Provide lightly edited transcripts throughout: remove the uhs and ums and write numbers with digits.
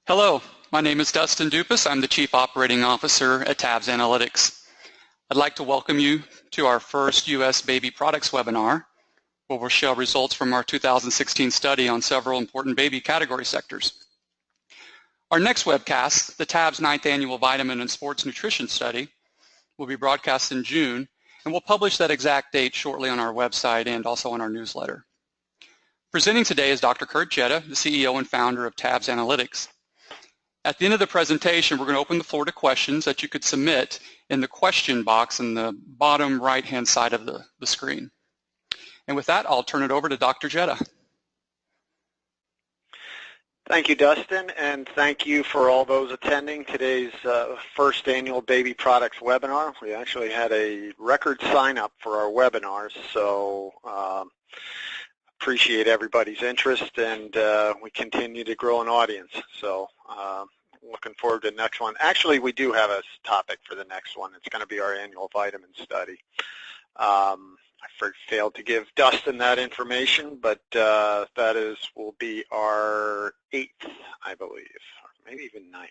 Hello, my name is Dustin Dupas. I'm the Chief Operating Officer at TABS Analytics. I'd like to welcome you to our first U.S. baby products webinar, where we'll show results from our 2016 study on several important baby category sectors. Our next webcast, the TABS 9th Annual Vitamin and Sports Nutrition Study, will be broadcast in June, and we'll publish that exact date shortly on our website and also on our newsletter. Presenting today is Dr. Kurt Jetta, the CEO and founder of TABS Analytics. At the end of the presentation, we're going to open the floor to questions that you could submit in the question box in the bottom right-hand side of the screen. And with that, I'll turn it over to Dr. Jetta. Thank you, Dustin, and thank you for all those attending today's first annual Baby Products webinar. We actually had a record sign-up for our webinars, so appreciate everybody's interest, and we continue to grow an audience. So looking forward to the next one. Actually, we do have a topic for the next one. It's going to be our annual vitamin study. I failed to give Dustin that information, but that will be our 8th, I believe, or maybe even 9th.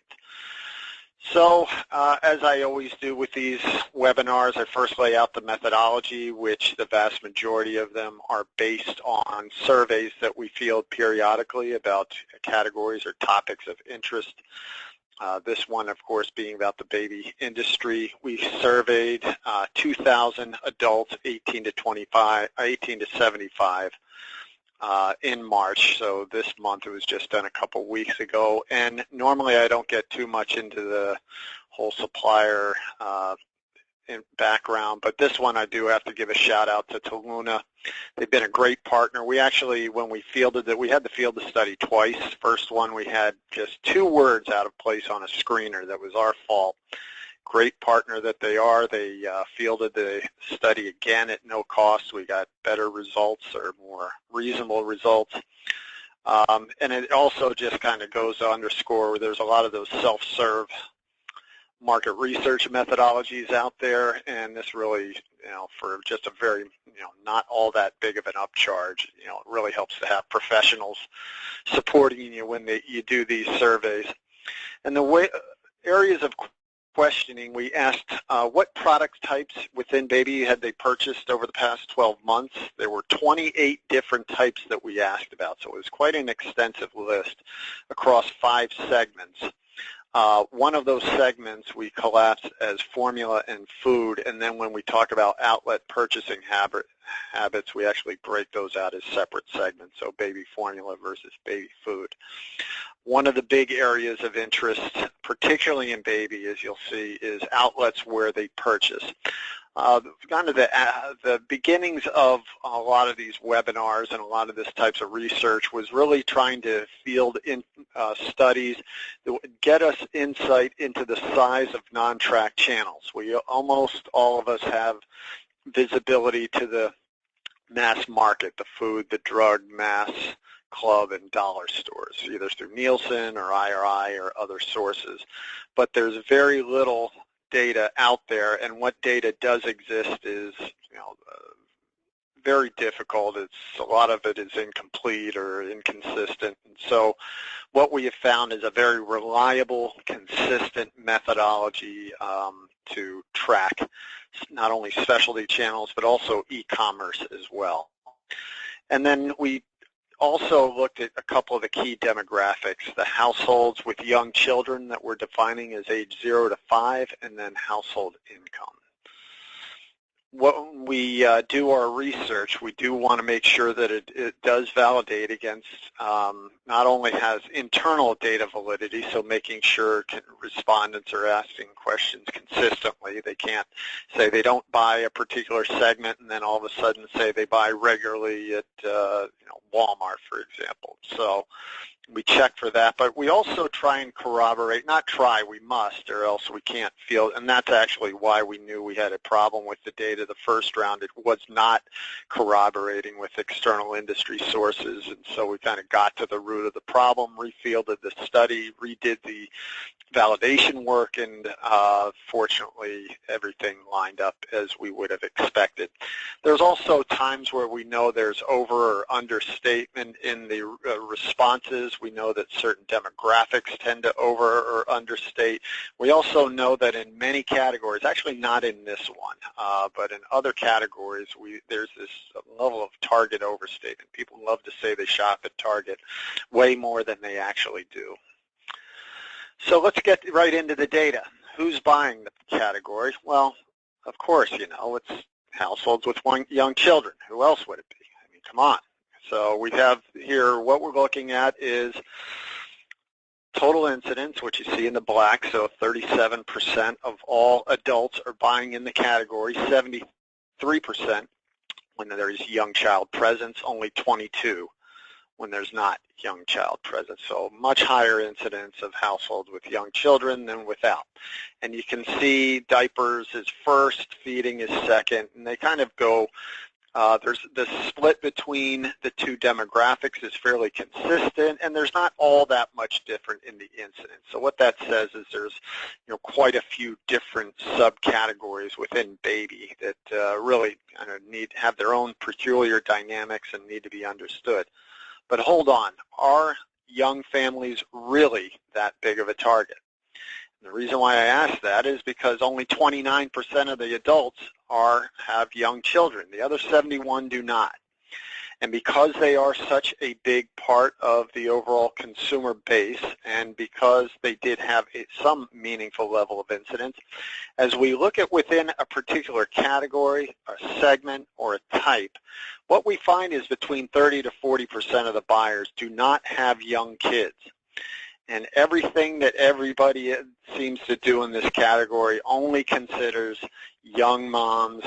So as I always do with these webinars, I first lay out the methodology, which the vast majority of them are based on surveys that we field periodically about categories or topics of interest. This one, of course, being about the baby industry. We surveyed 2,000 adults 18 to 75 in March, so this month it was just done a couple weeks ago. And normally I don't get too much into the whole supplier background, but this one I do have to give a shout out to Taluna. They've been a great partner. We actually, when we fielded it, we had to field the study twice. First one we had just 2 words out of place on a screener. That was our fault. Great partner that they are. They fielded the study again at no cost. We got better results, or more reasonable results. And it also just kind of goes to underscore there's a lot of those self-serve market research methodologies out there, and this really, for just a very, not all that big of an upcharge, it really helps to have professionals supporting you when you do these surveys. And the areas of questioning, we asked what product types within baby had they purchased over the past 12 months. There were 28 different types that we asked about, so it was quite an extensive list across 5 segments. One of those segments we collapsed as formula and food, and then when we talk about outlet purchasing habits, we actually break those out as separate segments, so baby formula versus baby food. One of the big areas of interest, particularly in baby, as you'll see, is outlets where they purchase. Kind of the beginnings of a lot of these webinars and a lot of this types of research was really trying to field in studies that would get us insight into the size of non-track channels. Almost all of us have visibility to the mass market, the food, the drug, mass, club, and dollar stores, either through Nielsen or IRI or other sources. But there's very little data out there, and what data does exist is very difficult. A lot of it is incomplete or inconsistent, and so what we have found is a very reliable, consistent methodology to track not only specialty channels but also e-commerce as well. And then we also looked at a couple of the key demographics, the households with young children that we're defining as age 0 to 5, and then household income. When we do our research, we do want to make sure that it does validate against, not only has internal data validity, so making sure respondents are asking questions consistently. They can't say they don't buy a particular segment and then all of a sudden say they buy regularly at Walmart, for example. So we check for that, but we also try and corroborate, not try, we must, or else we can't field, and that's actually why we knew we had a problem with the data the first round. It was not corroborating with external industry sources, and so we kind of got to the root of the problem, refielded the study, redid the validation work, and fortunately everything lined up as we would have expected. There's also times where we know there's over or understatement in the responses numbers. We know that certain demographics tend to over or understate. We also know that in many categories, actually not in this one, but in other categories, there's this level of Target overstatement. People love to say they shop at Target way more than they actually do. So let's get right into the data. Who's buying the category? Well, of course, it's households with young children. Who else would it be? I mean, come on. So we have here, what we're looking at is total incidence, which you see in the black, so 37% of all adults are buying in the category, 73% when there's young child presence, only 22 when there's not young child present. So much higher incidence of households with young children than without. And you can see diapers is first, feeding is second, and they kind of go, there's the split between the two demographics is fairly consistent, and there's not all that much different in the incidence. So what that says is there's quite a few different subcategories within baby that really kind of have their own peculiar dynamics and need to be understood. But hold on, are young families really that big of a target? And the reason why I ask that is because only 29% of the adults have young children. The other 71 do not. And because they are such a big part of the overall consumer base, and because they did have some meaningful level of incidence, as we look at within a particular category, a segment, or a type, what we find is between 30 to 40% of the buyers do not have young kids. And everything that everybody seems to do in this category only considers young moms,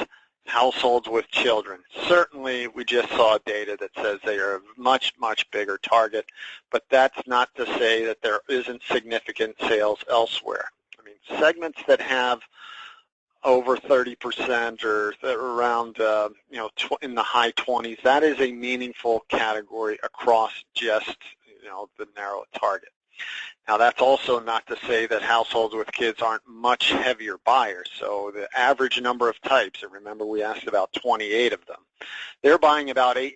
households with children. Certainly, we just saw data that says they are a much, much bigger target, but that's not to say that there isn't significant sales elsewhere. I mean, segments that have over 30% or around, in the high 20s, that is a meaningful category across just, the narrow target. Now, that's also not to say that households with kids aren't much heavier buyers. So the average number of types, and remember we asked about 28 of them, they're buying about 8.5.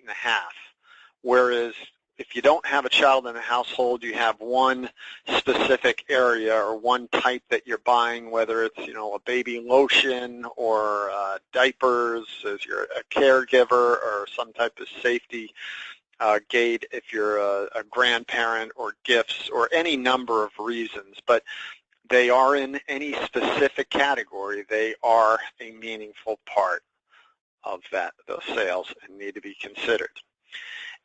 Whereas if you don't have a child in the household, you have one specific area or one type that you're buying, whether it's, a baby lotion or diapers as you're a caregiver or some type of safety gate if you're a grandparent, or gifts, or any number of reasons, but they are in any specific category. They are a meaningful part of those sales and need to be considered.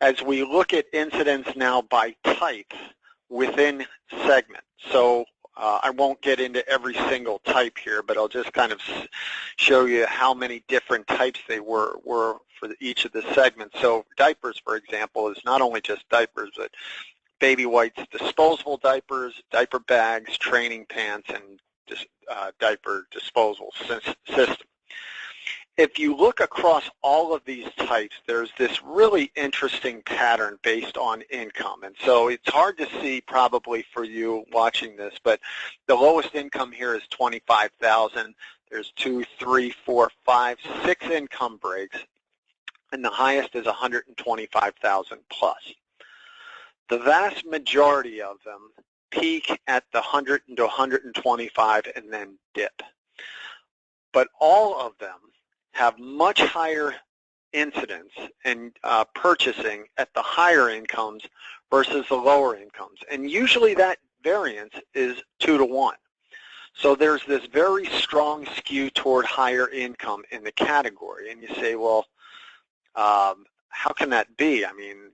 As we look at incidence now by type within segment, so I won't get into every single type here, but I'll just kind of show you how many different types they were for each of the segments. So diapers, for example, is not only just diapers, but baby wipes, disposable diapers, diaper bags, training pants, and diaper disposal system. If you look across all of these types, there's this really interesting pattern based on income. And so it's hard to see probably for you watching this, but the lowest income here is $25,000. There's 2, 3, 4, 5, 6 income breaks, and the highest is $125,000 plus. The vast majority of them peak at the 100 to 125 and then dip. But all of them have much higher incidence in purchasing at the higher incomes versus the lower incomes. And usually that variance is 2 to 1. So there's this very strong skew toward higher income in the category. And you say, well, how can that be? I mean,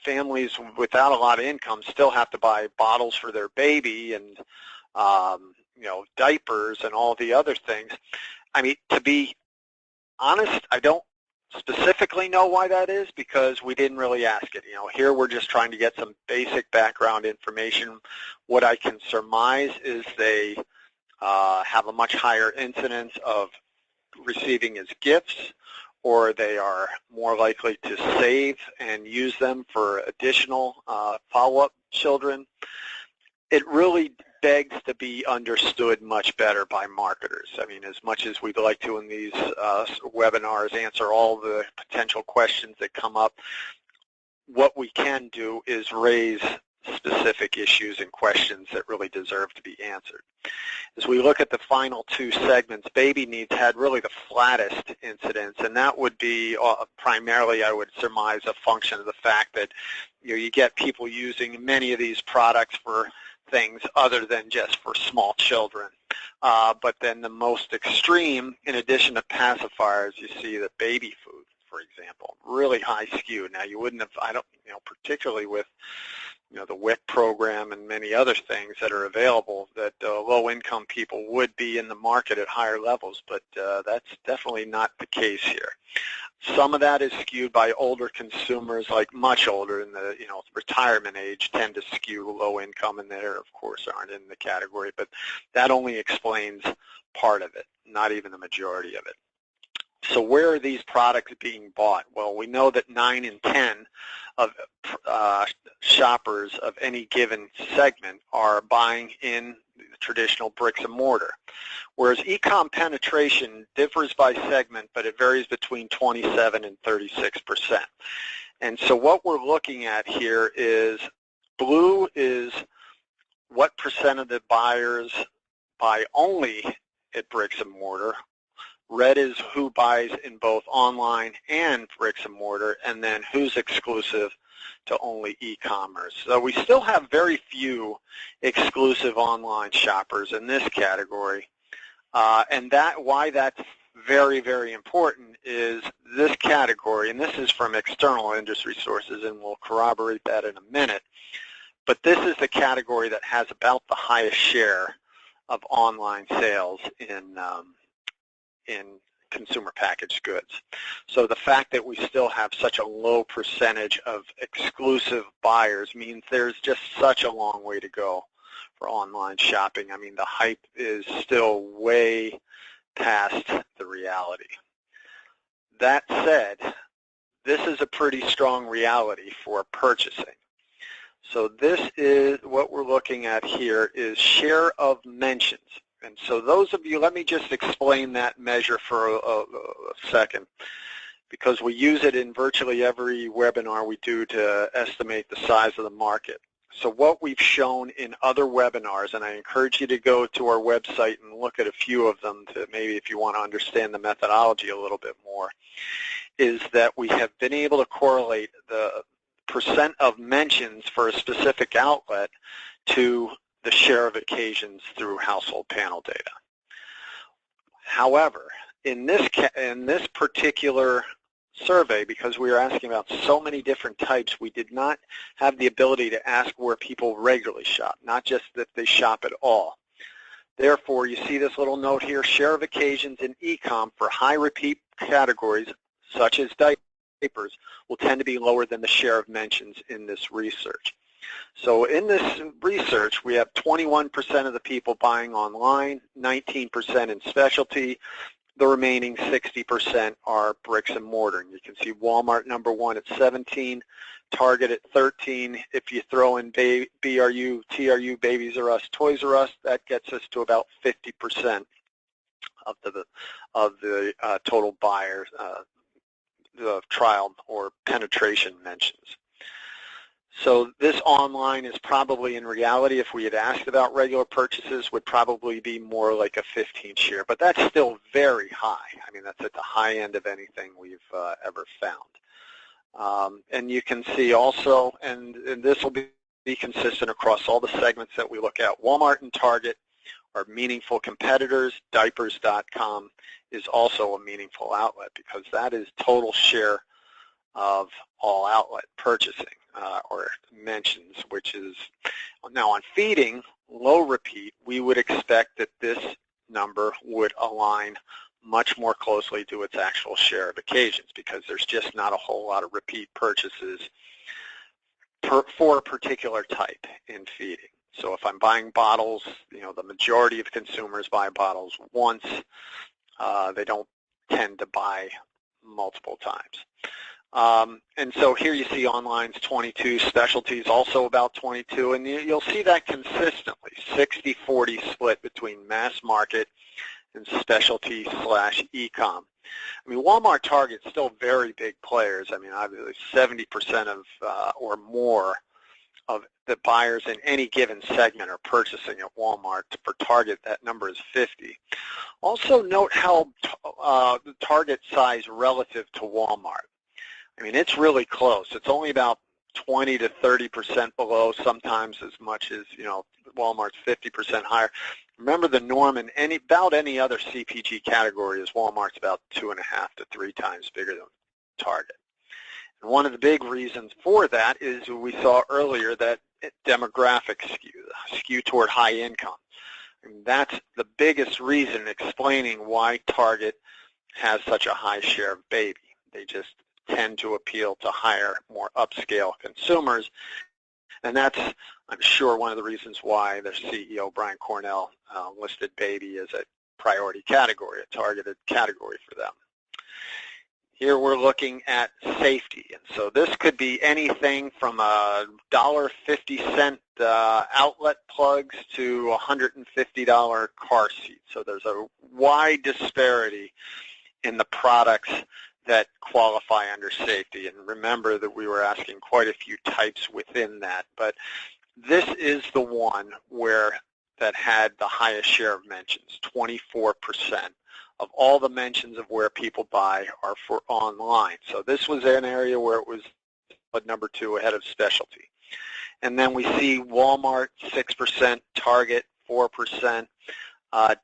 families without a lot of income still have to buy bottles for their baby and, diapers and all the other things. I mean, to be honest, I don't specifically know why that is because we didn't really ask it. Here we're just trying to get some basic background information. What I can surmise is they have a much higher incidence of receiving as gifts, or they are more likely to save and use them for additional follow-up children. It really begs to be understood much better by marketers. I mean, as much as we'd like to in these webinars answer all the potential questions that come up, what we can do is raise specific issues and questions that really deserve to be answered. As we look at the final two segments, baby needs had really the flattest incidence, and that would be primarily, I would surmise, a function of the fact that you get people using many of these products for things other than just for small children. But then the most extreme, in addition to pacifiers, you see the baby food, for example, really high skew. Now you wouldn't have, particularly with the WIC program and many other things that are available, that low-income people would be in the market at higher levels, but that's definitely not the case here. Some of that is skewed by older consumers, like much older in the retirement age, tend to skew low income, and there, of course, aren't in the category, but that only explains part of it, not even the majority of it. So where are these products being bought? Well, we know that 9 in 10 of shoppers of any given segment are buying in the traditional bricks and mortar, whereas e-com penetration differs by segment, but it varies between 27 and 36%. And so what we're looking at here is blue is what percent of the buyers buy only at bricks and mortar. Red is who buys in both online and bricks and mortar, and then who's exclusive to only e-commerce. So we still have very few exclusive online shoppers in this category, and why that's very, very important is this category, and this is from external industry sources, and we'll corroborate that in a minute, but this is the category that has about the highest share of online sales in consumer packaged goods. So the fact that we still have such a low percentage of exclusive buyers means there's just such a long way to go for online shopping. I mean, the hype is still way past the reality. That said, this is a pretty strong reality for purchasing. So this is what we're looking at here is share of mentions. And so those of you, let me just explain that measure for a second, because we use it in virtually every webinar we do to estimate the size of the market. So what we've shown in other webinars, and I encourage you to go to our website and look at a few of them to maybe if you want to understand the methodology a little bit more, is that we have been able to correlate the percent of mentions for a specific outlet to the share of occasions through household panel data. However, in this particular survey, because we were asking about so many different types, we did not have the ability to ask where people regularly shop, not just that they shop at all. Therefore, you see this little note here, share of occasions in e-com for high repeat categories such as diapers will tend to be lower than the share of mentions in this research. So in this research, we have 21% of the people buying online, 19% in specialty, the remaining 60% are bricks and mortar. And you can see Walmart #1 at 17, Target at 13. If you throw in BRU, TRU, Babies R Us, Toys R Us, that gets us to about 50% of the total buyers, the trial or penetration mentions. So this online is probably, in reality, if we had asked about regular purchases, would probably be more like a 15 share. But that's still very high. I mean, that's at the high end of anything we've ever found. And you can see also, and this will be consistent across all the segments that we look at, Walmart and Target are meaningful competitors. Diapers.com is also a meaningful outlet because that is total share of all outlet purchasing. Or mentions, which is, now on feeding, low repeat, we would expect that this number would align much more closely to its actual share of occasions because there's just not a whole lot of repeat purchases for a particular type in feeding. So if I'm buying bottles, the majority of consumers buy bottles once. They don't tend to buy multiple times. And so here you see online's 22, specialties also about 22, and you'll see that consistently, 60-40 split between mass market and specialty/e-com. I mean, Walmart, Target, still very big players. I mean, obviously 70% of or more of the buyers in any given segment are purchasing at Walmart. For Target, that number is 50. Also note how the Target size relative to Walmart. I mean, it's really close. It's only about 20 to 30% below, sometimes as much as, Walmart's 50% higher. Remember, the norm in about any other CPG category is Walmart's about 2.5 to 3 times bigger than Target. And one of the big reasons for that is we saw earlier that demographic skew toward high income. And that's the biggest reason explaining why Target has such a high share of baby. They just tend to appeal to higher, more upscale consumers. And that's, I'm sure, one of the reasons why their CEO, Brian Cornell, listed baby as a priority category, a targeted category for them. Here we're looking at safety. And so this could be anything from $1.50 outlet plugs to $150 car seats. So there's a wide disparity in the products that qualify under safety. And remember that we were asking quite a few types within that. But this is the one that had the highest share of mentions, 24%. Of all the mentions of where people buy are for online. So this was an area where it was number 2 ahead of specialty. And then we see Walmart 6%, Target 4%,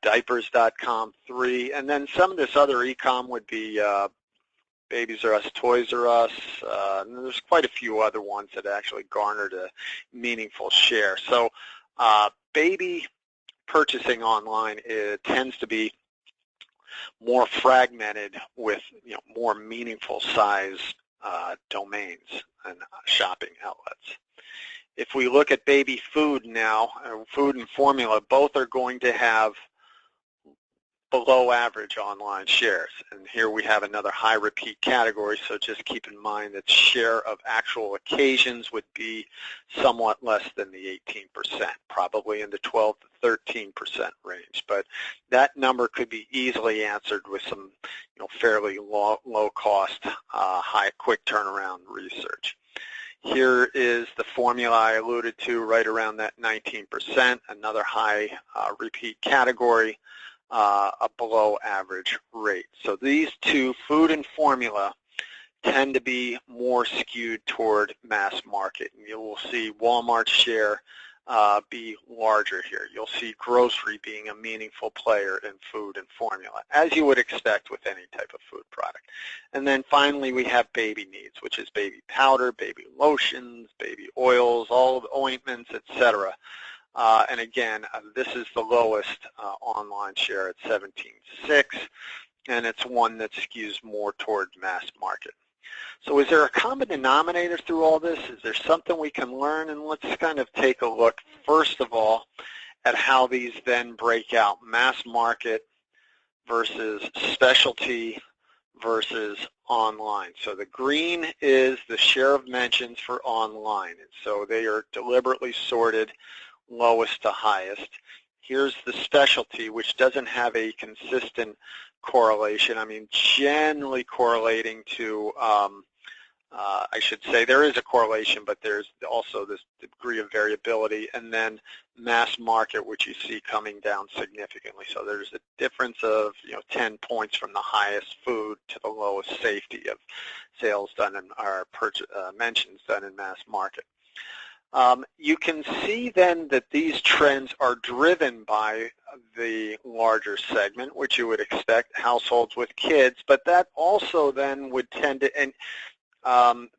diapers.com 3%, and then some of this other e-com would be Babies R Us, Toys R Us, and there's quite a few other ones that actually garnered a meaningful share. So baby purchasing online, it tends to be more fragmented with more meaningful size domains and shopping outlets. If we look at baby food now, food and formula, both are going to have below average online shares. And here we have another high repeat category, so just keep in mind that share of actual occasions would be somewhat less than the 18%, probably in the 12 to 13% range. But that number could be easily answered with some fairly low cost, high quick turnaround research. Here is the formula I alluded to, right around that 19%, another high repeat category, a below average rate. So these two, food and formula, tend to be more skewed toward mass market. And you will see Walmart's share be larger here. You'll see grocery being a meaningful player in food and formula, as you would expect with any type of food product. And then finally we have baby needs, which is baby powder, baby lotions, baby oils, all the ointments, etc. And again, this is the lowest online share at 17.6, and it's one that skews more toward mass market. So is there a common denominator through all this? Is there something we can learn? And let's kind of take a look, first of all, at how these then break out, mass market versus specialty versus online. So the green is the share of mentions for online, and so they are deliberately sorted lowest to highest. Here's the specialty, which doesn't have a consistent correlation. I mean, generally correlating to, I should say there is a correlation, but there's also this degree of variability, and then mass market, which you see coming down significantly. So there's a difference of 10 points from the highest food to the lowest safety of sales done in our mentions done in mass market. You can see then that these trends are driven by the larger segment, which you would expect, households with kids, but that also then would tend to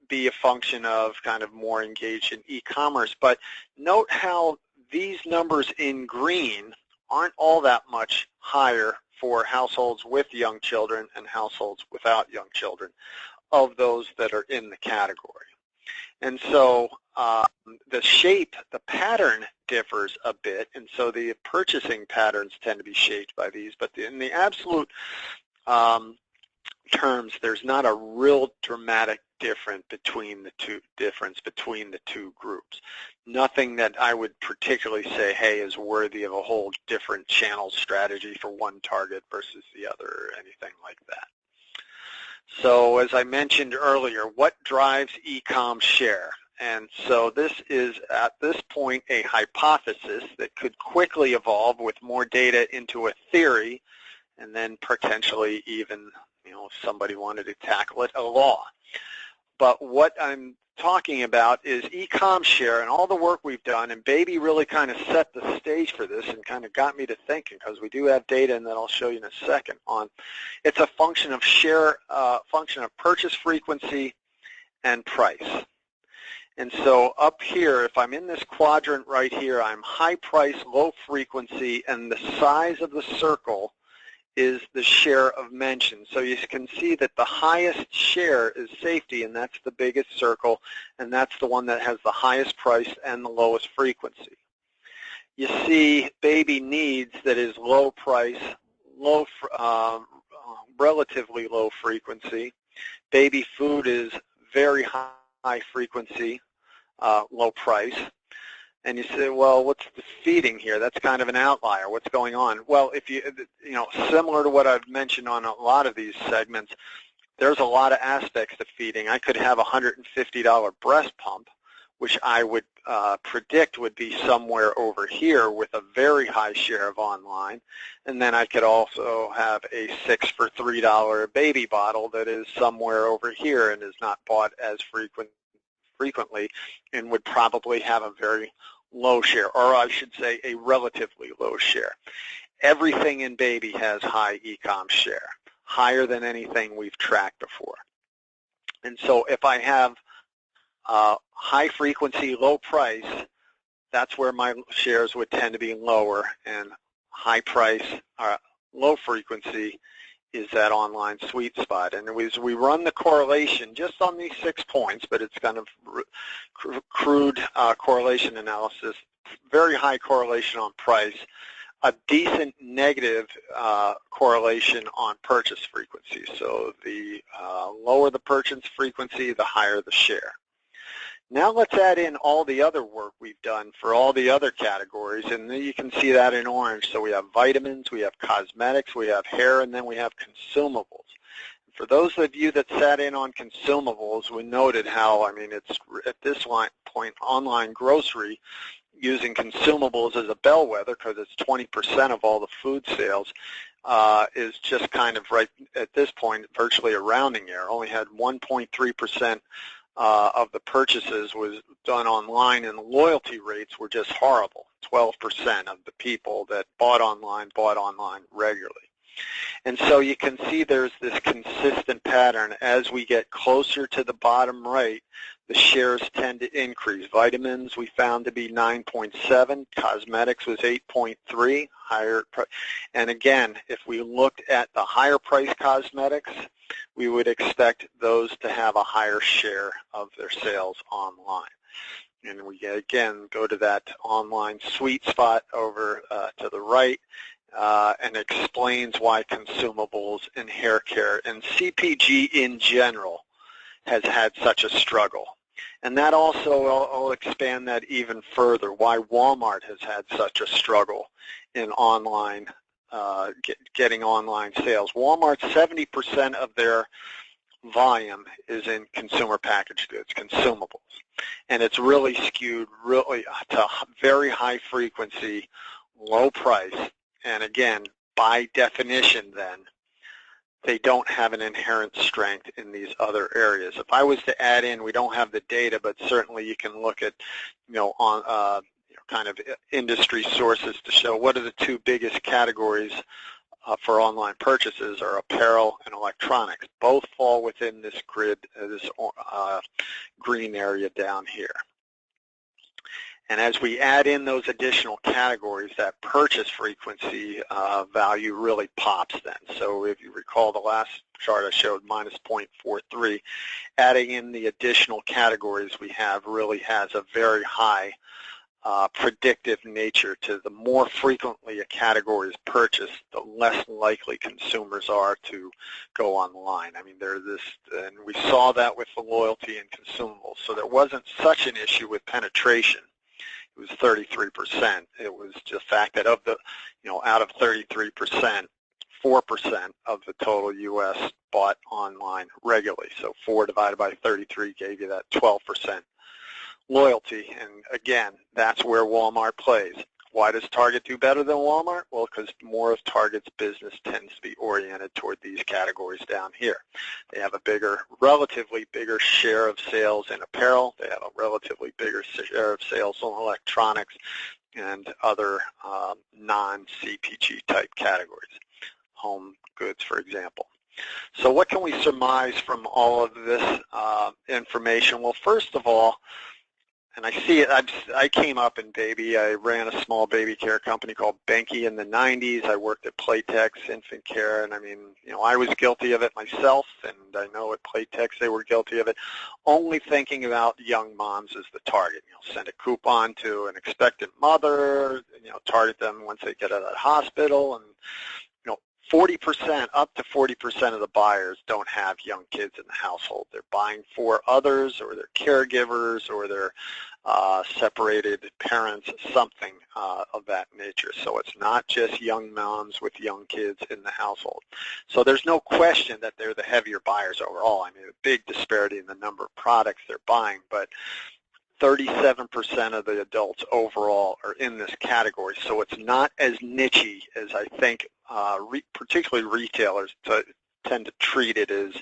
be a function of kind of more engaged in e-commerce. But note how these numbers in green aren't all that much higher for households with young children and households without young children of those that are in the category. And so the shape, the pattern differs a bit, and so the purchasing patterns tend to be shaped by these, but in the absolute terms, there's not a real dramatic difference between the two groups. Nothing that I would particularly say, hey, is worthy of a whole different channel strategy for one target versus the other or anything like that. So as I mentioned earlier, what drives e-com share? And so this is, at this point, a hypothesis that could quickly evolve with more data into a theory, and then potentially even, if somebody wanted to tackle it, a law. But what I'm talking about is e-com share and all the work we've done, and Baby really kind of set the stage for this and kind of got me to thinking, because we do have data, and that I'll show you in a second, on it's a function of share, function of purchase frequency and price. And so up here, if I'm in this quadrant right here, I'm high price, low frequency, and the size of the circle is the share of mention. So you can see that the highest share is safety, and that's the biggest circle, and that's the one that has the highest price and the lowest frequency. You see Baby Needs, that is low price, relatively low frequency. Baby Food is very high frequency, low price. And you say, well, what's the feeding here? That's kind of an outlier. What's going on? Well, if similar to what I've mentioned on a lot of these segments, there's a lot of aspects to feeding. I could have a $150 breast pump, which I would predict would be somewhere over here with a very high share of online. And then I could also have a 6 for $3 baby bottle that is somewhere over here and is not bought as frequently, and would probably have a very low share, or I should say a relatively low share. Everything in Baby has high e-com share, higher than anything we've tracked before. And so if I have high frequency, low price, that's where my shares would tend to be lower, and high price, low frequency is that online sweet spot. And as we run the correlation just on these 6 points, but it's kind of crude correlation analysis, very high correlation on price, a decent negative correlation on purchase frequency. So the lower the purchase frequency, the higher the share. Now let's add in all the other work we've done for all the other categories, and then you can see that in orange. So we have vitamins, we have cosmetics, we have hair, and then we have consumables. For those of you that sat in on consumables, we noted how, it's at this point, online grocery, using consumables as a bellwether, because it's 20% of all the food sales, is just kind of right at this point virtually a rounding error. Only had 1.3% of the purchases was done online, and the loyalty rates were just horrible. 12% of the people that bought online regularly. And so you can see there's this consistent pattern. As we get closer to the bottom right, the shares tend to increase. Vitamins we found to be 9.7, cosmetics was 8.3, higher. And again, if we looked at the higher price cosmetics, we would expect those to have a higher share of their sales online. And we again go to that online sweet spot over to the right, and explains why consumables and hair care and CPG in general has had such a struggle. And that also, I'll expand that even further, why Walmart has had such a struggle in online, getting online sales. Walmart, 70% of their volume is in consumer packaged goods, consumables. And it's really skewed to very high frequency, low price. And again, by definition then, they don't have an inherent strength in these other areas. If I was to add in, we don't have the data, but certainly you can look at, kind of industry sources to show what are the two biggest categories for online purchases are apparel and electronics. Both fall within this grid, this green area down here. And as we add in those additional categories, that purchase frequency value really pops then. So if you recall the last chart I showed, minus 0.43, adding in the additional categories we have really has a very high predictive nature to the more frequently a category is purchased, the less likely consumers are to go online. There's this, and we saw that with the loyalty and consumables. So there wasn't such an issue with penetration. It was 33%. It was just the fact that of the, out of 33%, 4% of the total U.S. bought online regularly. So 4 divided by 33 gave you that 12% loyalty. And again, that's where Walmart plays. Why does Target do better than Walmart? Well, because more of Target's business tends to be oriented toward these categories down here. They have a relatively bigger share of sales in apparel. They have a relatively bigger share of sales in electronics and other non-CPG type categories, home goods, for example. So what can we surmise from all of this information? Well, first of all, and I see it, I came up in baby. I ran a small baby care company called Benke in the 90s. I worked at Playtex Infant Care, and I mean, you know, I was guilty of it myself, and I know at Playtex they were guilty of it. Only thinking about young moms as the target. You know, send a coupon to an expectant mother, you know, target them once they get out of the hospital, and 40%, up to 40% of the buyers don't have young kids in the household. They're buying for others, or they're caregivers, or they're separated parents, something of that nature. So it's not just young moms with young kids in the household. So there's no question that they're the heavier buyers overall. I mean, a big disparity in the number of products they're buying, but 37% of the adults overall are in this category, so it's not as niche-y as I think particularly retailers tend to treat it as,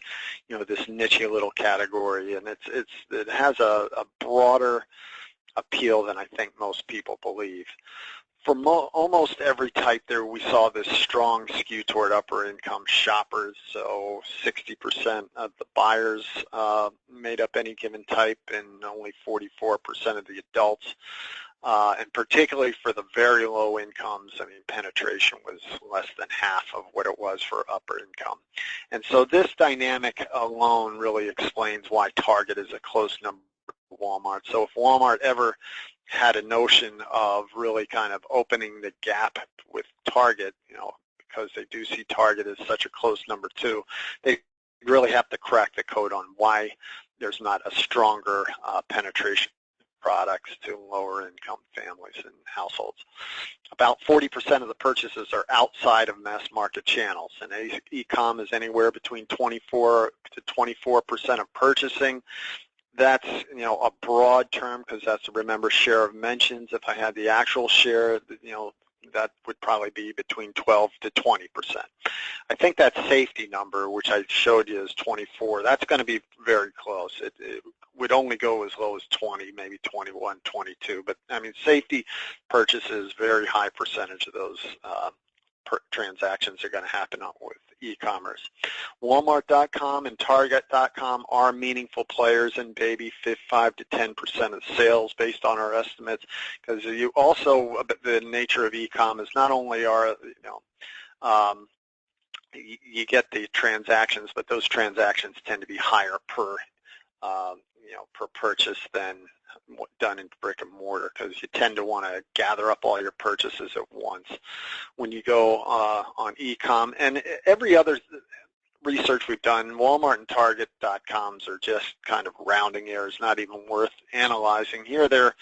you know, this niche-y little category, and it has a broader appeal than I think most people believe. For almost every type there, we saw this strong skew toward upper income shoppers, so 60% of the buyers made up any given type and only 44% of the adults. And particularly for the very low incomes, I mean, penetration was less than half of what it was for upper income. And so this dynamic alone really explains why Target is a close number to Walmart. So if Walmart ever had a notion of really kind of opening the gap with Target, you know, because they do see Target as such a close number two, they really have to crack the code on why there's not a stronger penetration products to lower income families and households. About 40% of the purchases are outside of mass market channels, and e-com is anywhere between 24 to 24% of purchasing. That's, you know, a broad term because that's, remember, share of mentions. If I had the actual share, you know, that would probably be between 12 to 20%. I think that safety number, which I showed you, is 24. That's going to be very close. It would only go as low as 20, maybe 21, 22. But, I mean, safety purchases, very high percentage of those transactions are going to happen with e-commerce. Walmart.com and Target.com are meaningful players in baby, 5 to 10% of sales based on our estimates, because you also, the nature of e-com is not only are, you know, you get the transactions, but those transactions tend to be higher per, you know, per purchase than done in brick and mortar, because you tend to want to gather up all your purchases at once. When you go on e-com, and every other research we've done, Walmart and Target.coms are just kind of rounding errors, not even worth analyzing. Here they're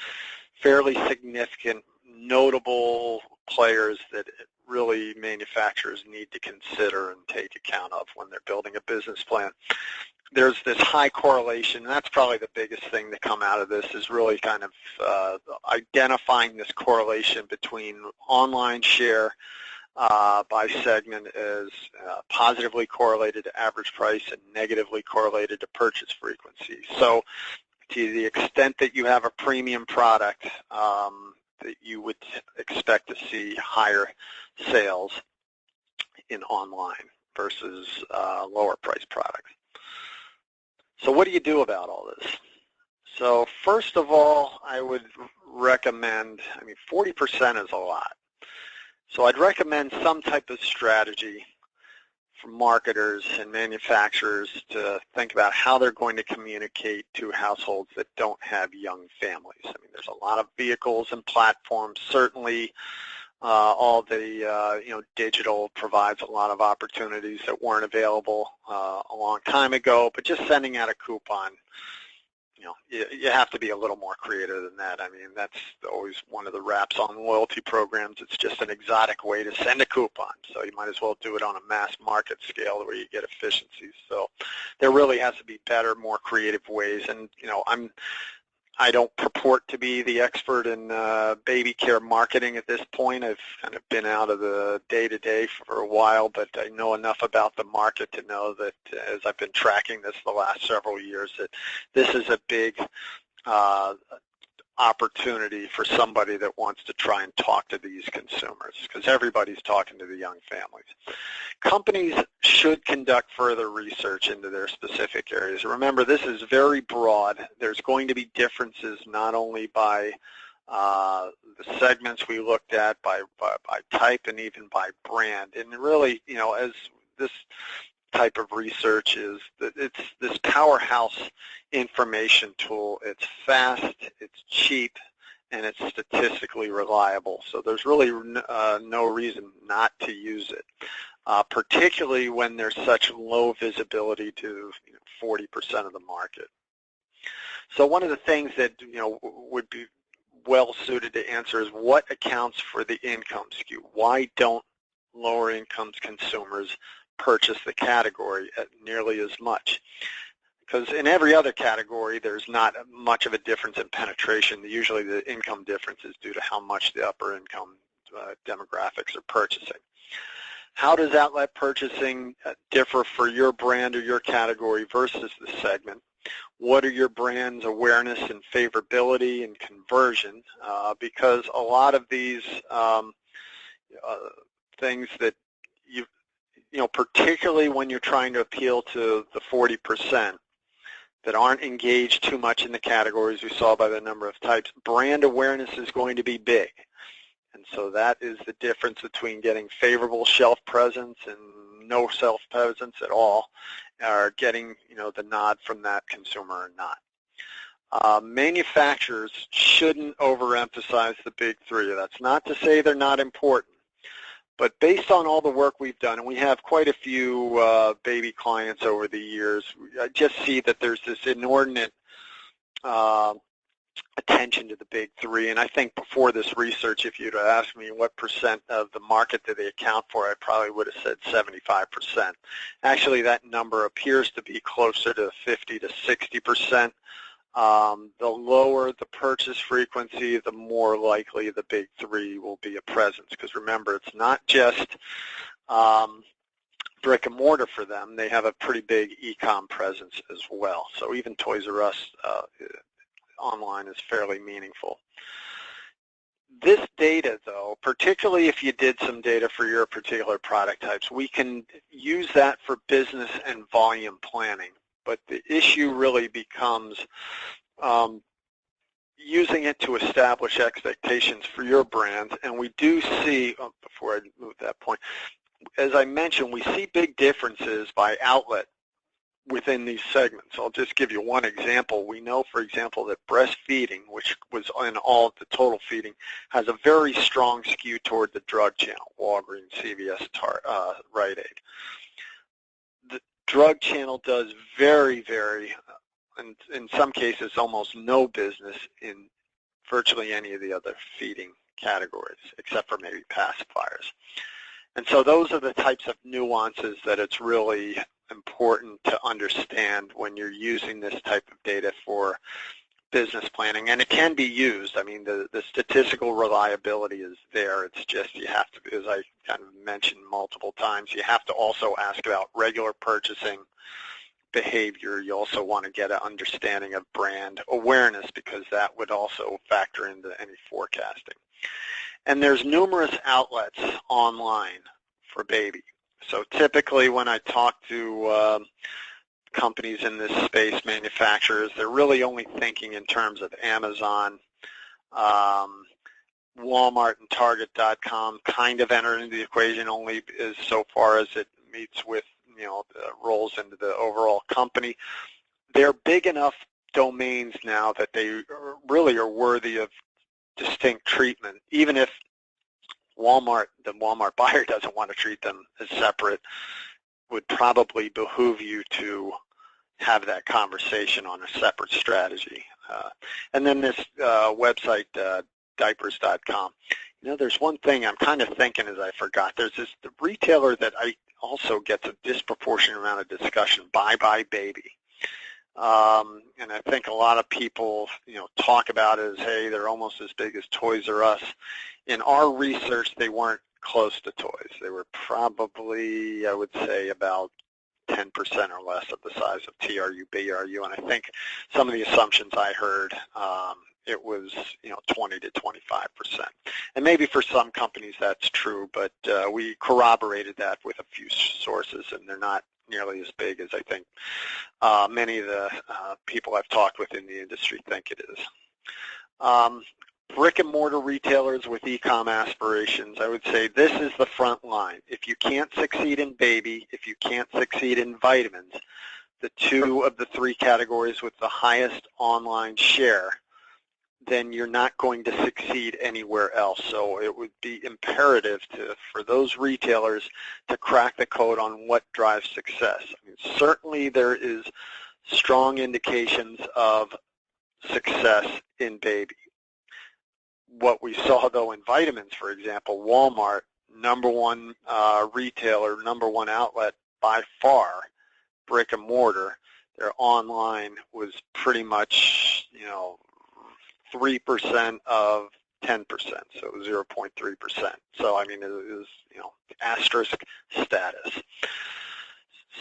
fairly significant, notable players that really manufacturers need to consider and take account of when they're building a business plan. There's this high correlation, and that's probably the biggest thing to come out of this, is really kind of identifying this correlation between online share by segment as positively correlated to average price and negatively correlated to purchase frequency. So to the extent that you have a premium product, that you would expect to see higher sales in online versus lower price products. So what do you do about all this? So first of all, I would recommend, I mean, 40% is a lot. So I'd recommend some type of strategy for marketers and manufacturers to think about how they're going to communicate to households that don't have young families. I mean, there's a lot of vehicles and platforms. Certainly, all the you know, digital provides a lot of opportunities that weren't available a long time ago. But just sending out a coupon you have to be a little more creative than that. I mean, that's always one of the raps on loyalty programs. It's just an exotic way to send a coupon, so you might as well do it on a mass market scale where you get efficiencies. So there really has to be better, more creative ways. And I don't purport to be the expert in baby care marketing at this point. I've kind of been out of the day-to-day for a while, but I know enough about the market to know that as I've been tracking this the last several years, that this is a big opportunity for somebody that wants to try and talk to these consumers, because everybody's talking to the young families. Companies should conduct further research into their specific areas. Remember, this is very broad. There's going to be differences not only by the segments we looked at, by type, and even by brand. And really, as this type of research is, that it's this powerhouse information tool. It's fast, it's cheap, and it's statistically reliable. So there's really no reason not to use it, particularly when there's such low visibility to 40% of the market. So one of the things that would be well suited to answer is what accounts for the income skew? Why don't lower income consumers purchase the category at nearly as much? Because in every other category, there's not much of a difference in penetration. Usually the income difference is due to how much the upper income demographics are purchasing. How does outlet purchasing differ for your brand or your category versus the segment? What are your brand's awareness and favorability and conversion? Because a lot of these things that particularly when you're trying to appeal to the 40% that aren't engaged too much in the categories we saw by the number of types, brand awareness is going to be big. And so that is the difference between getting favorable shelf presence and no shelf presence at all, or getting the nod from that consumer or not. Manufacturers shouldn't overemphasize the big three. That's not to say they're not important. But based on all the work we've done, and we have quite a few baby clients over the years, I just see that there's this inordinate attention to the big three. And I think before this research, if you'd have asked me what percent of the market do they account for, I probably would have said 75%. Actually, that number appears to be closer to 50 to 60%. The lower the purchase frequency, the more likely the big three will be a presence. Because remember, it's not just brick and mortar for them. They have a pretty big e-com presence as well. So even Toys R Us online is fairly meaningful. This data, though, particularly if you did some data for your particular product types, we can use that for business and volume planning. But the issue really becomes using it to establish expectations for your brand. And we do see, before I move that point, as I mentioned, we see big differences by outlet within these segments. I'll just give you one example. We know, for example, that breastfeeding, which was in all of the total feeding, has a very strong skew toward the drug channel, Walgreens, CVS, Rite Aid. The drug channel does very, and in some cases almost no business in virtually any of the other feeding categories, except for maybe pacifiers. And so those are the types of nuances that it's really important to understand when you're using this type of data for business planning. And it can be used. I mean, the statistical reliability is there. It's just you have to, as I kind of mentioned multiple times, you have to also ask about regular purchasing behavior. You also want to get an understanding of brand awareness, because that would also factor into any forecasting. And there's numerous outlets online for baby. So typically when I talk to companies in this space, manufacturers, they're really only thinking in terms of Amazon, Walmart and Target.com kind of enter into the equation only as so far as it meets with, rolls into the overall company. They're big enough domains now that they really are worthy of distinct treatment, even if the Walmart buyer doesn't want to treat them as separate. Would probably behoove you to have that conversation on a separate strategy. And then this website, diapers.com. You know, there's one thing I'm kind of thinking as I forgot. There's the retailer that I also gets a disproportionate amount of discussion, Bye Bye Baby. And I think a lot of people, you know, talk about it as, hey, they're almost as big as Toys R Us. In our research, they weren't close to toys. They were probably, I would say, about 10% or less of the size of TRU, BRU, and I think some of the assumptions I heard, it was, you know, 20 to 25%. And maybe for some companies that's true, but we corroborated that with a few sources, and they're not nearly as big as I think many of the people I've talked with in the industry think it is. Brick and mortar retailers with e-com aspirations, I would say this is the front line. If you can't succeed in baby, if you can't succeed in vitamins, the two of the three categories with the highest online share, then you're not going to succeed anywhere else. So it would be imperative for those retailers to crack the code on what drives success. I mean, certainly there is strong indications of success in baby. What we saw, though, in vitamins, for example, Walmart, number one retailer, number one outlet by far, brick and mortar, their online was pretty much, you know, 3% of 10%, so 0.3%. So, I mean, it was, you know, asterisk status.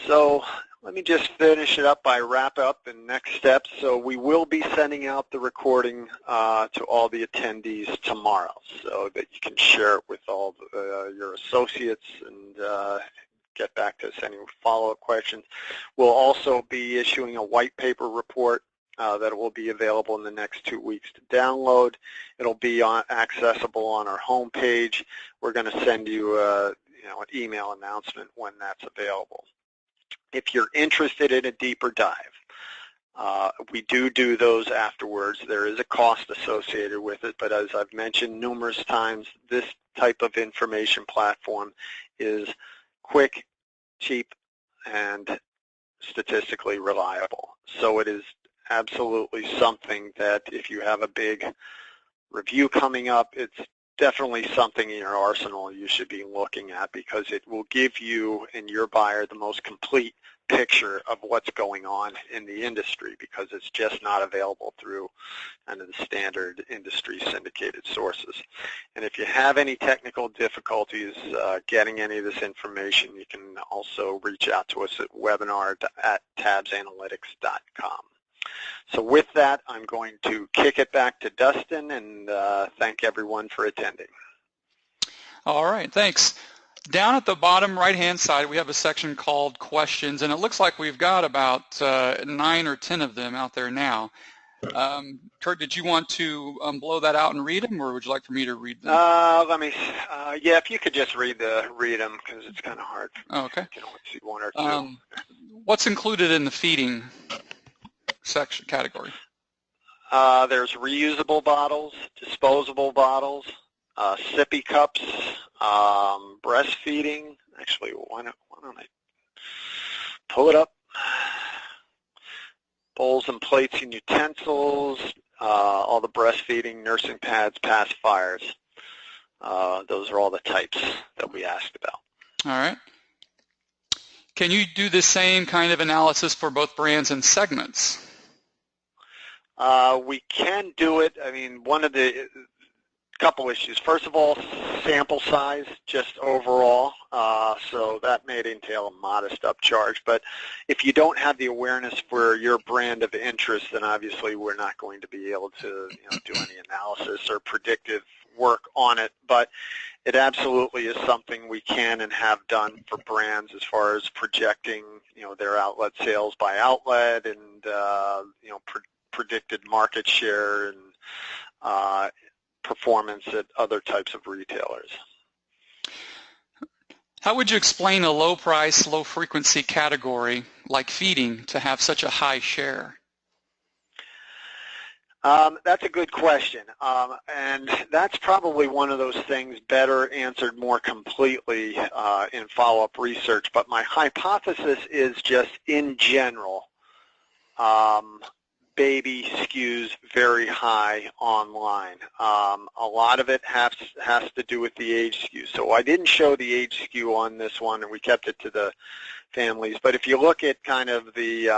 So let me just finish it up by wrap up and next steps. So we will be sending out the recording to all the attendees tomorrow so that you can share it with all your associates and get back to us any follow-up questions. We'll also be issuing a white paper report that will be available in the next 2 weeks to download. It'll be accessible on our homepage. We're going to send you an email announcement when that's available. If you're interested in a deeper dive, we do those afterwards. There is a cost associated with it, but as I've mentioned numerous times, this type of information platform is quick, cheap, and statistically reliable. So it is absolutely something that if you have a big review coming up, it's definitely something in your arsenal you should be looking at because it will give you and your buyer the most complete picture of what's going on in the industry because it's just not available through kind of the standard industry syndicated sources. And if you have any technical difficulties getting any of this information, you can also reach out to us at webinar@tabsanalytics.com. So with that, I'm going to kick it back to Dustin and thank everyone for attending. All right, thanks. Down at the bottom right-hand side, we have a section called questions, and it looks like we've got about 9 or 10 of them out there now. Kurt, did you want to blow that out and read them, or would you like for me to read them? Yeah, if you could just read them, because it's kind of hard. Oh, okay. I can only see one or two. What's included in the feeding section category? There's reusable bottles, disposable bottles, sippy cups, breastfeeding. Actually, why don't I pull it up? Bowls and plates and utensils, all the breastfeeding, nursing pads, pacifiers. Those are all the types that we asked about. All right. Can you do the same kind of analysis for both brands and segments? We can do it. I mean, one of the couple issues. First of all, sample size, just overall. So that may entail a modest upcharge. But if you don't have the awareness for your brand of interest, then obviously we're not going to be able to do any analysis or predictive work on it. But it absolutely is something we can and have done for brands as far as projecting their outlet sales by outlet and predicted market share and performance at other types of retailers. How would you explain a low price, low frequency category like feeding to have such a high share? That's a good question, and that's probably one of those things better answered more completely in follow-up research, but my hypothesis is just in general, baby skews very high online. A lot of it has to do with the age skew. So I didn't show the age skew on this one, and we kept it to the families. But if you look at kind of the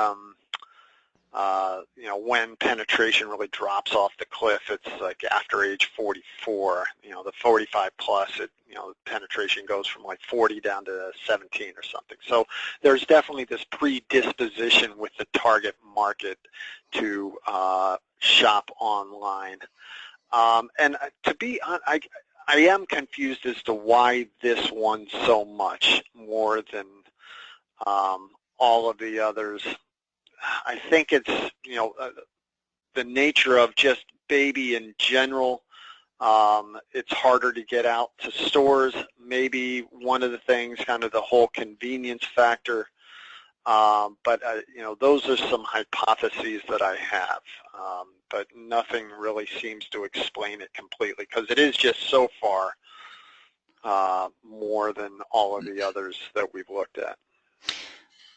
when penetration really drops off the cliff, it's like after age 44. The 45 plus, the penetration goes from like 40 down to 17 or something. So there's definitely this predisposition with the target market to shop online. And to be honest, I am confused as to why this one so much more than all of the others. I think it's, the nature of just baby in general. It's harder to get out to stores. Maybe one of the things, kind of the whole convenience factor. But those are some hypotheses that I have. But nothing really seems to explain it completely, because it is just so far more than all of the others that we've looked at.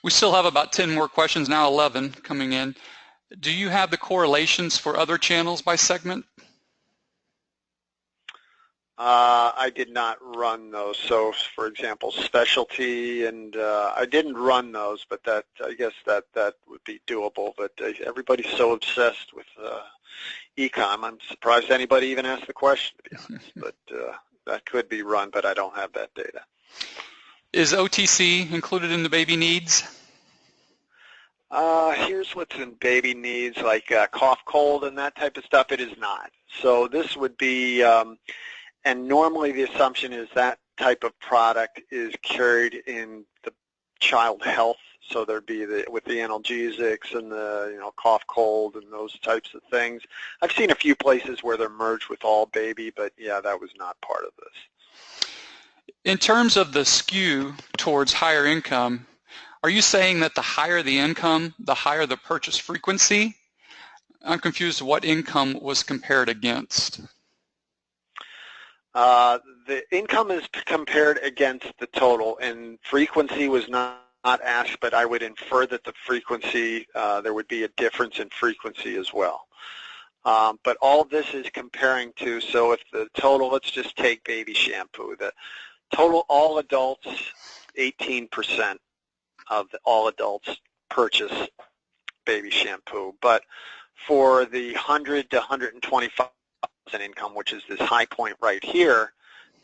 We still have about 10 more questions, now 11 coming in. Do you have the correlations for other channels by segment? I did not run those. So, for example, specialty, and I didn't run those, but I guess that would be doable. But everybody's so obsessed with e-com, I'm surprised anybody even asked the question, to be honest. But that could be run, but I don't have that data. Is OTC included in the baby needs? Here's what's in baby needs, like cough, cold, and that type of stuff. It is not. So this would be, and normally the assumption is that type of product is carried in the child health. So there'd be with the analgesics and the cough, cold, and those types of things. I've seen a few places where they're merged with all baby, but yeah, that was not part of this. In terms of the skew towards higher income, are you saying that the higher the income, the higher the purchase frequency? I'm confused what income was compared against. The income is compared against the total, and frequency was not asked, but I would infer that the frequency, there would be a difference in frequency as well. But all this is comparing to, so if the total, let's just take baby shampoo, the total all adults, 18% of all adults purchase baby shampoo. But for the 100 to 125,000 income, which is this high point right here,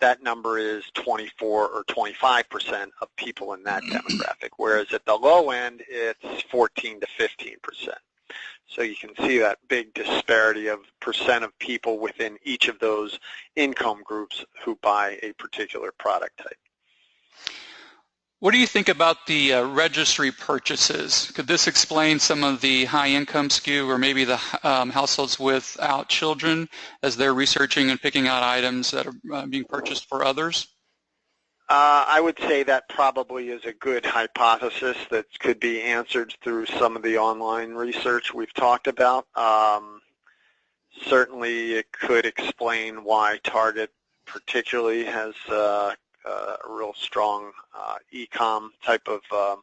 that number is 24 or 25% of people in that demographic, whereas at the low end, it's 14 to 15%. So you can see that big disparity of percent of people within each of those income groups who buy a particular product type. What do you think about the registry purchases? Could this explain some of the high income skew, or maybe the households without children as they're researching and picking out items that are being purchased for others? I would say that probably is a good hypothesis that could be answered through some of the online research we've talked about. Certainly it could explain why Target particularly has a real strong e-com type of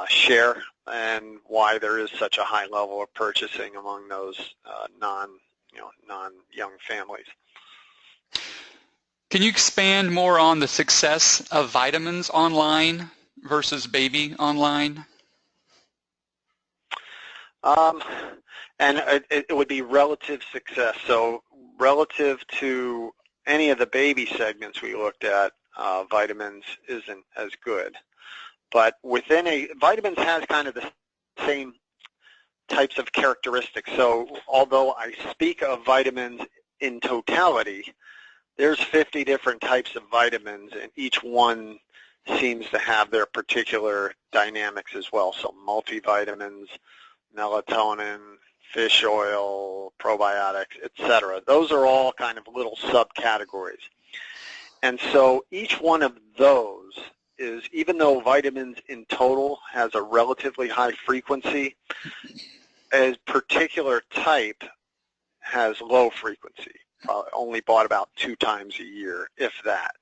share, and why there is such a high level of purchasing among those non-young families. Can you expand more on the success of vitamins online versus baby online? And it would be relative success. So relative to any of the baby segments we looked at, vitamins isn't as good. But within vitamins has kind of the same types of characteristics. So although I speak of vitamins in totality, there's 50 different types of vitamins, and each one seems to have their particular dynamics as well. So multivitamins, melatonin, fish oil, probiotics, etc. Those are all kind of little subcategories. And so each one of those is, even though vitamins in total has a relatively high frequency, a particular type has low frequency, only bought about 2 times a year, if that.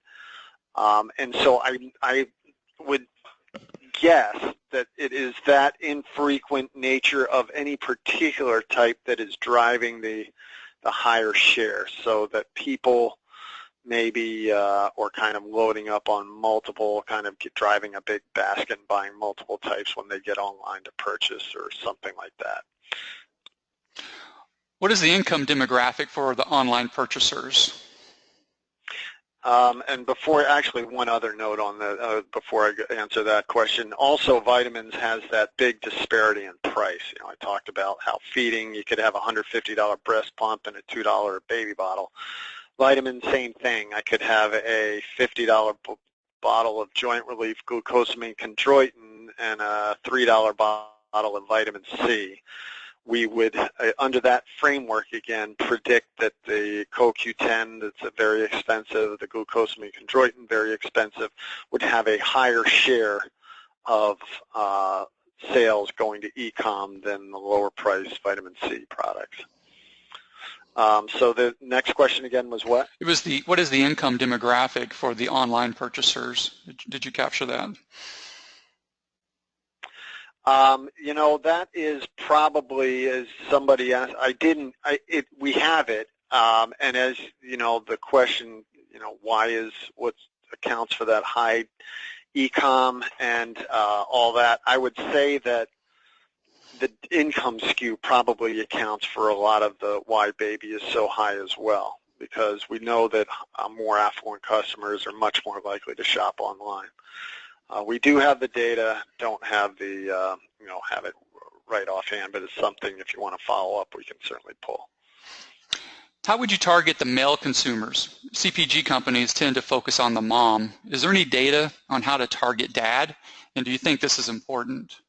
And so I would guess that it is that infrequent nature of any particular type that is driving the higher share, so that people maybe or kind of loading up on multiple, kind of driving a big basket and buying multiple types when they get online to purchase or something like that. What is the income demographic for the online purchasers? And before, actually, one other note on the before I answer that question. Also, vitamins has that big disparity in price. You know, I talked about how feeding, you could have a $150 breast pump and a $2 baby bottle. Vitamins, same thing. I could have a $50 bottle of joint relief glucosamine chondroitin and a $3 bottle of vitamin C. We would, under that framework, again, predict that the CoQ10, that's a very expensive, the glucosamine chondroitin, very expensive, would have a higher share of sales going to e-com than the lower priced vitamin C products. So the next question again was what? It was what is the income demographic for the online purchasers? Did you capture that? You know, that is probably, as somebody asked, we have it, and as you know, the question, you know, what accounts for that high e-com and all that, I would say that the income skew probably accounts for a lot of why baby is so high as well, because we know that more affluent customers are much more likely to shop online. We do have the data, don't have the, have it right offhand, but it's something, if you want to follow up, we can certainly pull. How would you target the male consumers? CPG companies tend to focus on the mom. Is there any data on how to target dad? And do you think this is important?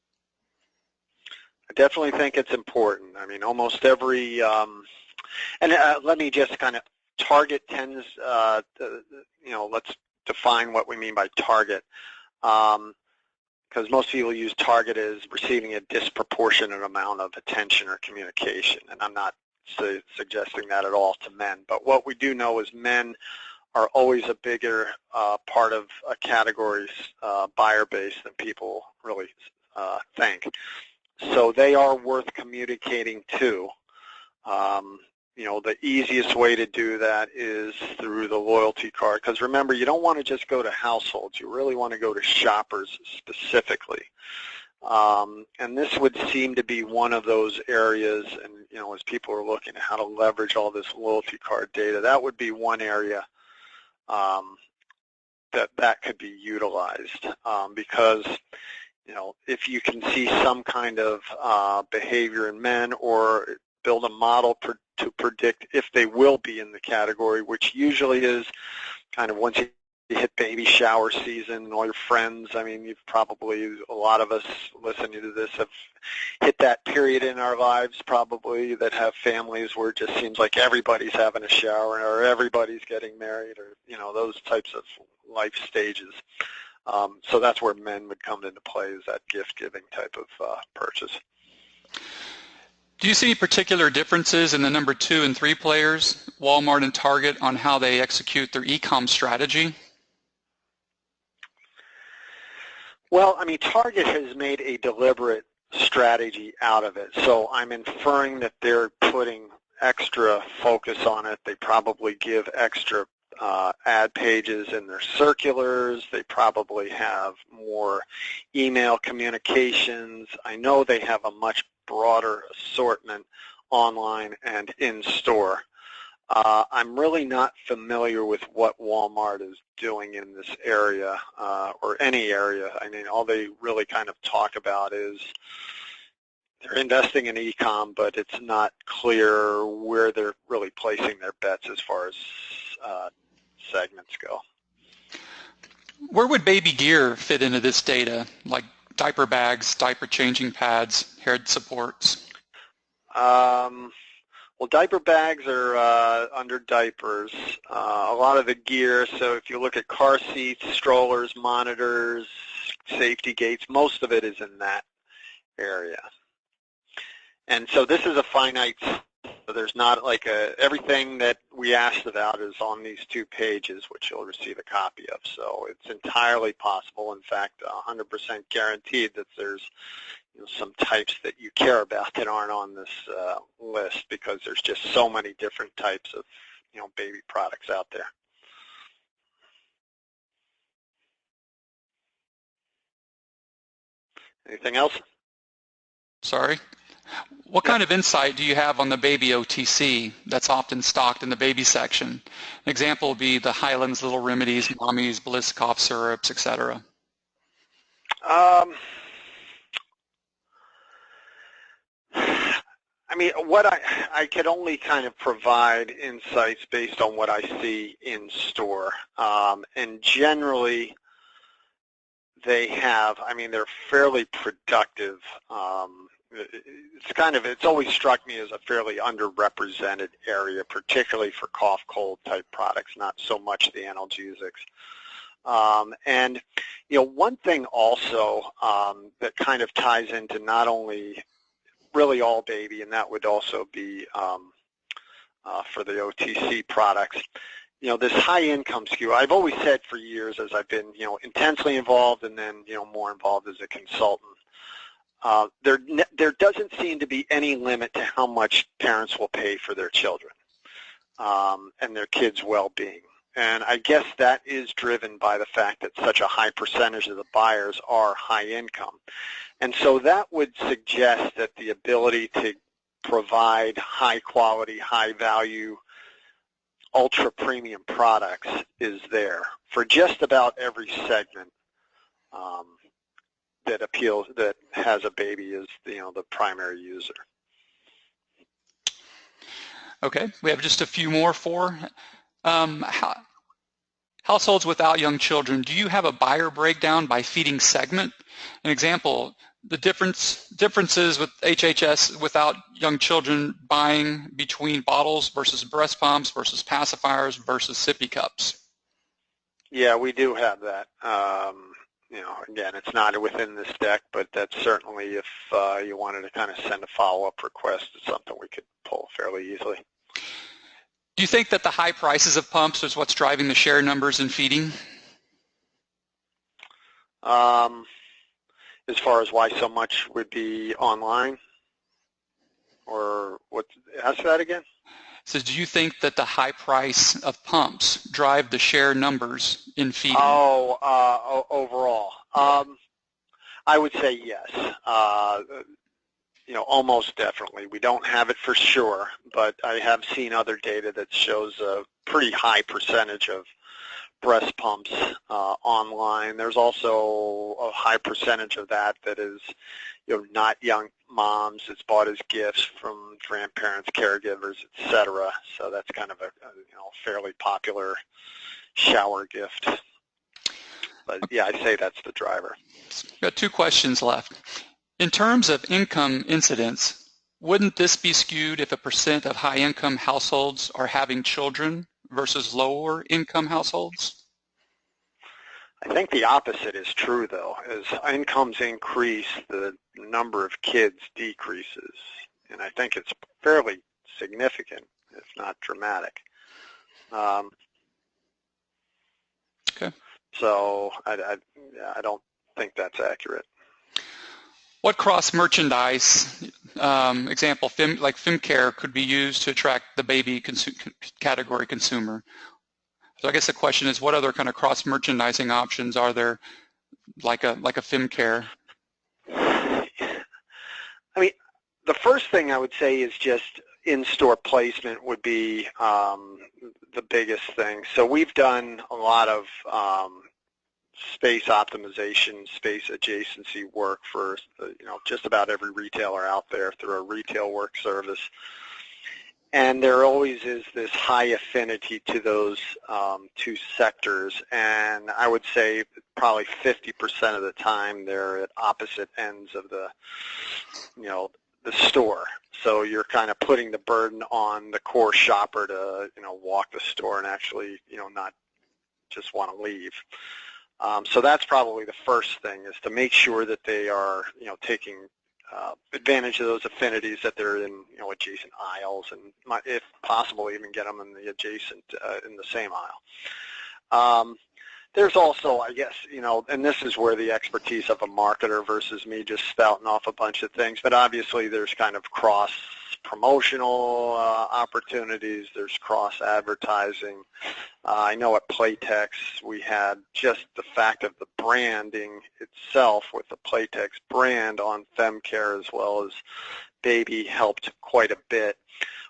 I definitely think it's important. I mean, almost every, let me just kind of, target tends, let's define what we mean by target. Because most people use target as receiving a disproportionate amount of attention or communication, and I'm not suggesting that at all to men. But what we do know is men are always a bigger part of a category's buyer base than people really think. So they are worth communicating to. The easiest way to do that is through the loyalty card, because remember, you don't want to just go to households. You really want to go to shoppers specifically. And this would seem to be one of those areas, and as people are looking at how to leverage all this loyalty card data, that would be one area that could be utilized, because if you can see some kind of behavior in men, or build a model to predict if they will be in the category, which usually is kind of once you hit baby shower season and all your friends, I mean, you've probably, a lot of us listening to this have hit that period in our lives probably, that have families where it just seems like everybody's having a shower or everybody's getting married, or those types of life stages. So that's where men would come into play, is that gift-giving type of purchase. Do you see any particular differences in the number 2 and 3 players, Walmart and Target, on how they execute their e-com strategy? Well, I mean, Target has made a deliberate strategy out of it, so I'm inferring that they're putting extra focus on it. They probably give extra ad pages in their circulars. They probably have more email communications. I know they have a much broader assortment online and in-store. I'm really not familiar with what Walmart is doing in this area, or any area. I mean, all they really kind of talk about is they're investing in e-com, but it's not clear where they're really placing their bets as far as segments go. Where would baby gear fit into this data, like diaper bags, diaper changing pads, head supports? Well, diaper bags are under diapers. A lot of the gear, so if you look at car seats, strollers, monitors, safety gates, most of it is in that area. And so this is a finite So there's not like everything that we asked about is on these 2 pages, which you'll receive a copy of. So it's entirely possible, in fact, 100% guaranteed that there's some types that you care about that aren't on this list, because there's just so many different types of baby products out there. Anything else? Sorry. What kind of insight do you have on the baby OTC that's often stocked in the baby section? An example would be the Highlands Little Remedies, Mommy's, Bliss cough syrups, etc. I mean, what I could only kind of provide insights based on what I see in store, and generally they're fairly productive. It's always struck me as a fairly underrepresented area, particularly for cough, cold type products, not so much the analgesics. And one thing also that kind of ties into not only really all baby, and that would also be for the OTC products, this high income skew. I've always said for years, as I've been intensely involved and then more involved as a consultant, there doesn't seem to be any limit to how much parents will pay for their children and their kids' well-being. And I guess that is driven by the fact that such a high percentage of the buyers are high income. And so that would suggest that the ability to provide high quality, high value, ultra premium products is there for just about every segment that has a baby as the primary user. Okay, we have just a few more for households without young children. Do you have a buyer breakdown by feeding segment? An example, the differences with HHS without young children buying between bottles versus breast pumps versus pacifiers versus sippy cups. Yeah, we do have that. Again, it's not within this deck, but that's certainly, if you wanted to kind of send a follow-up request, it's something we could pull fairly easily. Do you think that the high prices of pumps is what's driving the share numbers in feeding? As far as why so much would be online? Or what? Ask that again? So do you think that the high price of pumps drive the share numbers in feeding? Overall. I would say yes. Almost definitely. We don't have it for sure, but I have seen other data that shows a pretty high percentage of breast pumps online. There's also a high percentage of that is, not young moms. It's bought as gifts from grandparents, caregivers, etc. So that's kind of a fairly popular shower gift. But yeah, I'd say that's the driver. We've got 2 questions left. In terms of income incidence, wouldn't this be skewed if a percent of high-income households are having children versus lower-income households? I think the opposite is true, though. As incomes increase, the number of kids decreases, and I think it's fairly significant, if not dramatic. Okay. So I don't think that's accurate. What cross-merchandise, example, like FemCare, could be used to attract the baby category consumer? So I guess the question is, what other kind of cross-merchandising options are there, like a FemCare? I mean, the first thing I would say is just in-store placement would be the biggest thing. So we've done a lot of space optimization, space adjacency work for just about every retailer out there through a retail work service. And there always is this high affinity to those 2 sectors, and I would say probably 50% of the time they're at opposite ends of the store. So you're kind of putting the burden on the core shopper to walk the store and actually not just want to leave. So that's probably the first thing, is to make sure that they are taking advantage of those affinities that they're in, adjacent aisles, and if possible, even get them in the adjacent, in the same aisle. There's also, I guess, and this is where the expertise of a marketer versus me just spouting off a bunch of things, but obviously there's kind of cross-promotional opportunities, there's cross-advertising. I know at Playtex we had just the fact of the branding itself with the Playtex brand on FemCare as well as Baby helped quite a bit.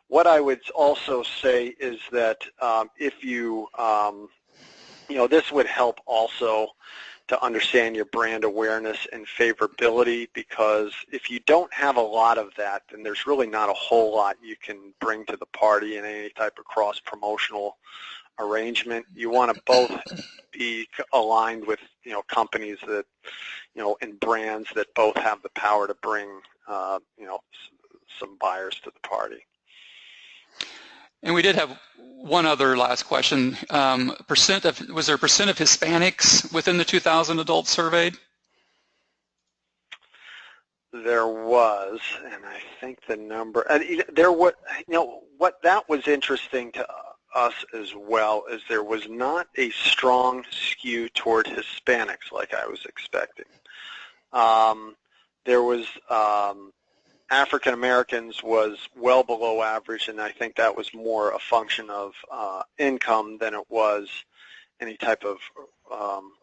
What I would also say is that if you this would help also to understand your brand awareness and favorability, because if you don't have a lot of that, then there's really not a whole lot you can bring to the party in any type of cross-promotional arrangement. You want to both be aligned with, companies that, and brands that both have the power to bring, some buyers to the party. And we did have one other last question. Was there a percent of Hispanics within the 2,000 adults surveyed? There was, and I think the number, there was, what that was interesting to us as well is there was not a strong skew toward Hispanics like I was expecting. There was African Americans was well below average, and I think that was more a function of income than it was any type of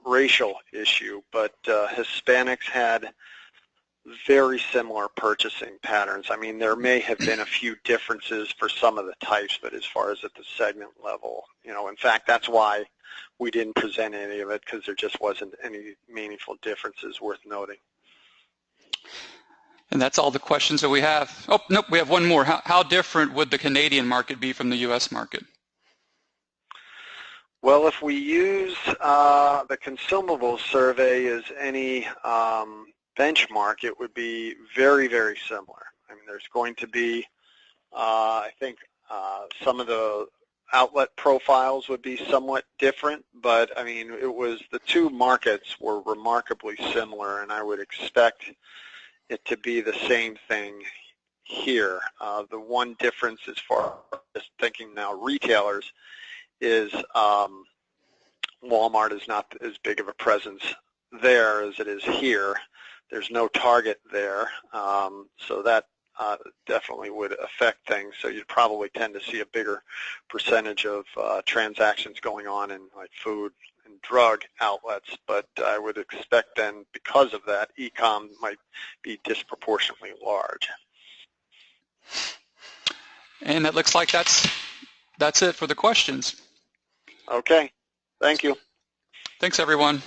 racial issue. But Hispanics had very similar purchasing patterns. I mean, there may have been a few differences for some of the types, but as far as at the segment level, in fact, that's why we didn't present any of it, because there just wasn't any meaningful differences worth noting. And that's all the questions that we have. Oh, nope, we have one more. How different would the Canadian market be from the U.S. market? Well, if we use the consumables survey as any benchmark, it would be very, very similar. I mean, there's going to be, I think, some of the outlet profiles would be somewhat different, but I mean, the two markets were remarkably similar, and I would expect it to be the same thing here. The one difference as far as thinking now retailers is Walmart is not as big of a presence there as it is here. There's no Target there, so that definitely would affect things. So you'd probably tend to see a bigger percentage of transactions going on in like food and drug outlets, but I would expect then, because of that, e-com might be disproportionately large. And it looks like that's it for the questions. Okay, thank you. Thanks, everyone.